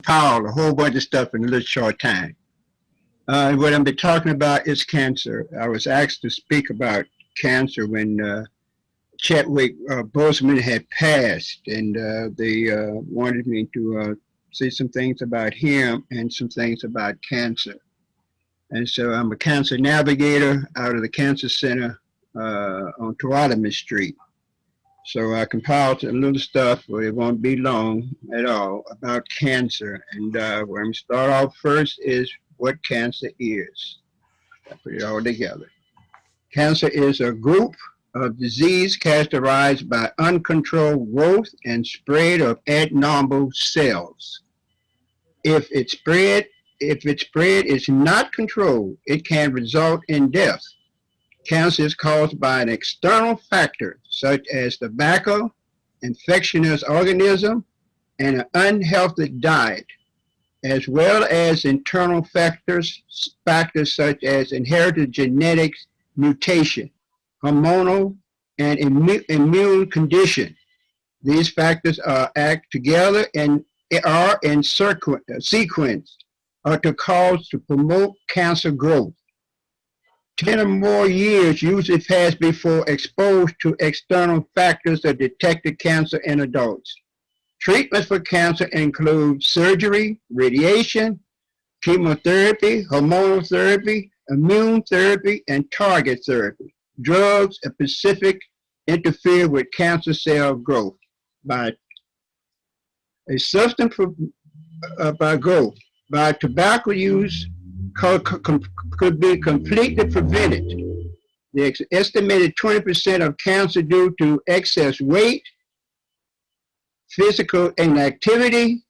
compiled a whole bunch of stuff in a little short time. What I'm been talking about is cancer. I was asked to speak about cancer when Chadwick Boseman had passed, and they wanted me to say some things about him and some things about cancer. And so I'm a cancer navigator out of the Cancer Center on Tuolumne Street. So I compiled a little stuff, but it won't be long at all, about cancer. And where I'm going to start off first is what cancer is. I put it all together. Cancer is a group of disease characterized by uncontrolled growth and spread of abnormal cells. If its spread is not controlled, it can result in death. Cancer is caused by an external factor such as tobacco, infectious organism, and an unhealthy diet, as well as internal factors such as inherited genetics, mutation, hormonal, and immune condition. These factors act together and are in sequence to cause to promote cancer growth. 10 or more years usually pass before exposed to external factors that detected cancer in adults. Treatments for cancer include surgery, radiation, chemotherapy, hormonal therapy, immune therapy, and target therapy. Drugs and specific interfere with cancer cell growth by a substance by growth. By tobacco use could be completely prevented. The estimated 20% of cancer due to excess weight, physical inactivity,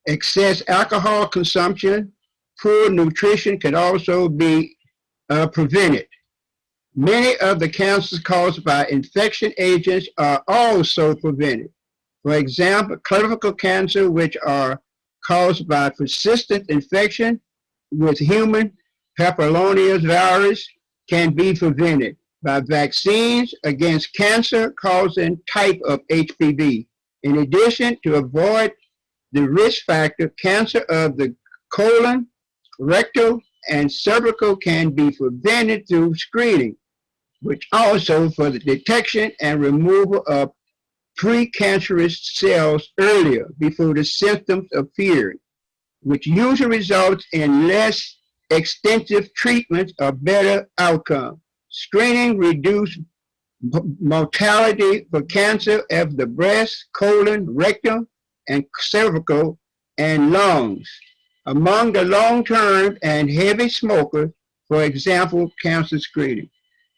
excess alcohol consumption, poor nutrition can also be prevented. Many of the cancers caused by infection agents are also prevented. For example, cervical cancer, which are caused by persistent infection with human papillomavirus, can be prevented by vaccines against cancer-causing type of HPV. In addition, to avoid the risk factor, cancer of the colon, rectal, and cervical can be prevented through screening, which also for the detection and removal of precancerous cells earlier before the symptoms appear, which usually results in less extensive treatments or better outcome. Screening reduces mortality for cancer of the breast, colon, rectum, and cervical, and lungs. Among the long-term and heavy smokers, for example, cancer screening.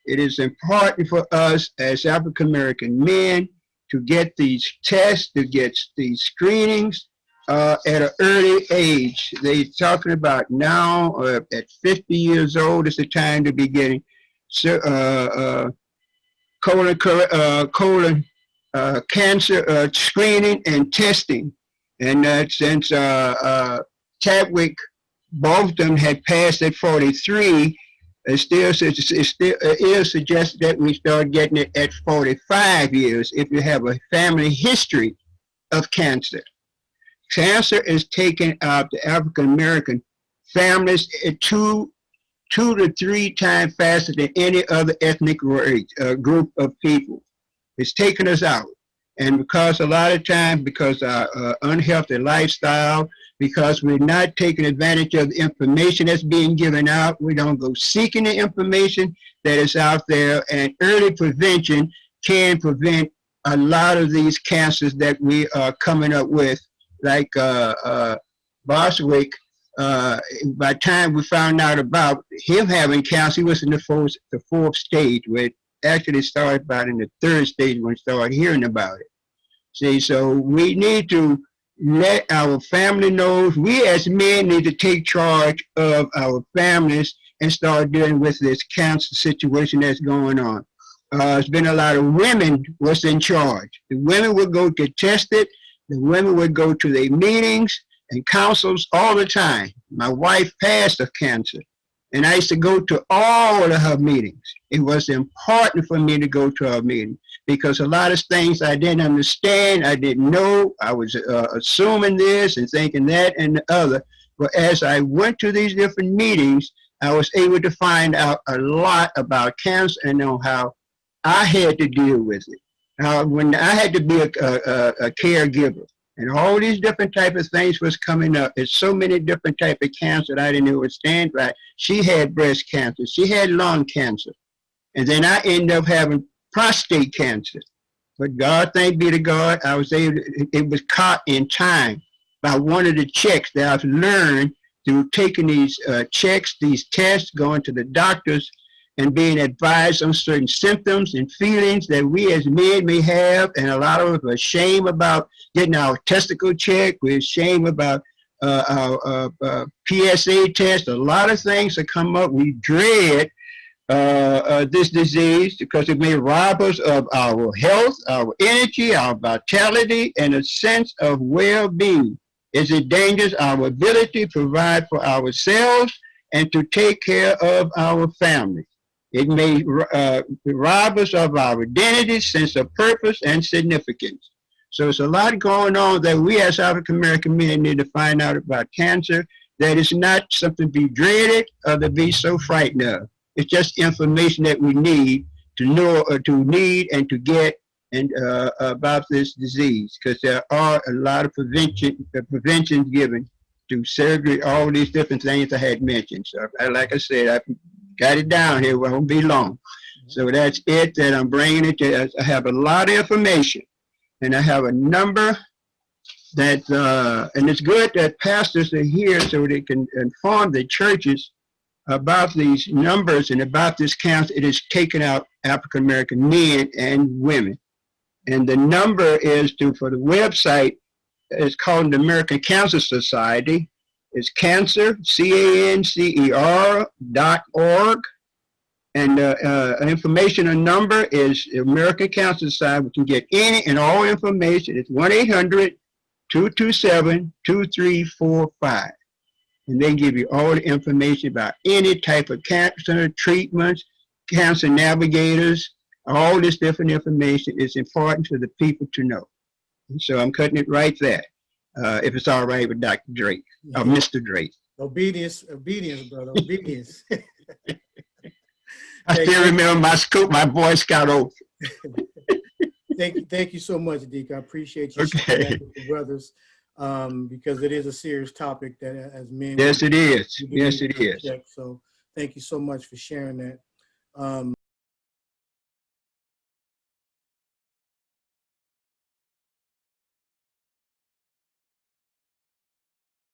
It is important for us as African-American men to get these tests, to get these screenings at an early age. They're talking about now at 50 years old is the time to be getting colon cancer screening and testing. And since Chadwick, both of them had passed at 43, it is suggested that we start getting it at 45 years if you have a family history of cancer. Cancer is taken out the African-American families at two to three times faster than any other ethnic group of people. It's taken us out. And because a lot of times, because our unhealthy lifestyle, because we're not taking advantage of the information that's being given out, we don't go seeking the information that is out there, and early prevention can prevent a lot of these cancers that we are coming up with, like Boswick. By the time we found out about him having cancer, he was in the fourth stage, where it actually started about in the third stage when we started hearing about it. See, so we need to let our family know. We as men need to take charge of our families and start dealing with this cancer situation that's going on. There's been a lot of women was in charge. The women would go to test it. The women would go to their meetings and councils all the time. My wife passed of cancer. And I used to go to all of her meetings. It was important for me to go to her meetings because a lot of things I didn't understand, I didn't know. I was assuming this and thinking that and the other. But as I went to these different meetings, I was able to find out a lot about cancer and know how I had to deal with it. When I had to be a caregiver, and all these different type of things was coming up. There's so many different type of cancer that I didn't understand right. She had breast cancer. She had lung cancer. And then I ended up having prostate cancer. But God, thank be to God, I was able to, it was caught in time by one of the checks that I've learned through taking these checks, these tests, going to the doctors, and being advised on certain symptoms and feelings that we as men may have, and a lot of us are ashamed about getting our testicle checked. We're ashamed about our PSA test. A lot of things that come up. We dread this disease because it may rob us of our health, our energy, our vitality, and a sense of well-being. It endangers our ability to provide for ourselves and to take care of our family. It may rob us of our identity, sense of purpose, and significance. So it's a lot going on that we as African American men need to find out about cancer, that it's not something to be dreaded or to be so frightened of. It's just information that we need to know, or to need and to get and about this disease, because there are a lot of preventions given through surgery, all these different things I had mentioned. So like I said, I got it down here, it won't be long. So that's it that I'm bringing it to. I have a lot of information, and I have a number that, and it's good that pastors are here so they can inform the churches about these numbers and about this cancer. It has taken out African American men and women. And the number is for the website, it's called the American Cancer Society. It's cancer, CANCER.org. And information and number is American Cancer Society. We can get any and all information. It's 1-800-227-2345. And they give you all the information about any type of cancer treatments, cancer navigators, all this different information is important for the people to know. And so I'm cutting it right there, if it's all right with Dr. Drake, or Mr. Drake. Obedience, brother, obedience. I still remember my Boy Scout oath. Thank you so much, Deacon. I appreciate you sharing that with the brothers, because it is a serious topic that as men. Yes, it is. Yes, it is. So thank you so much for sharing that.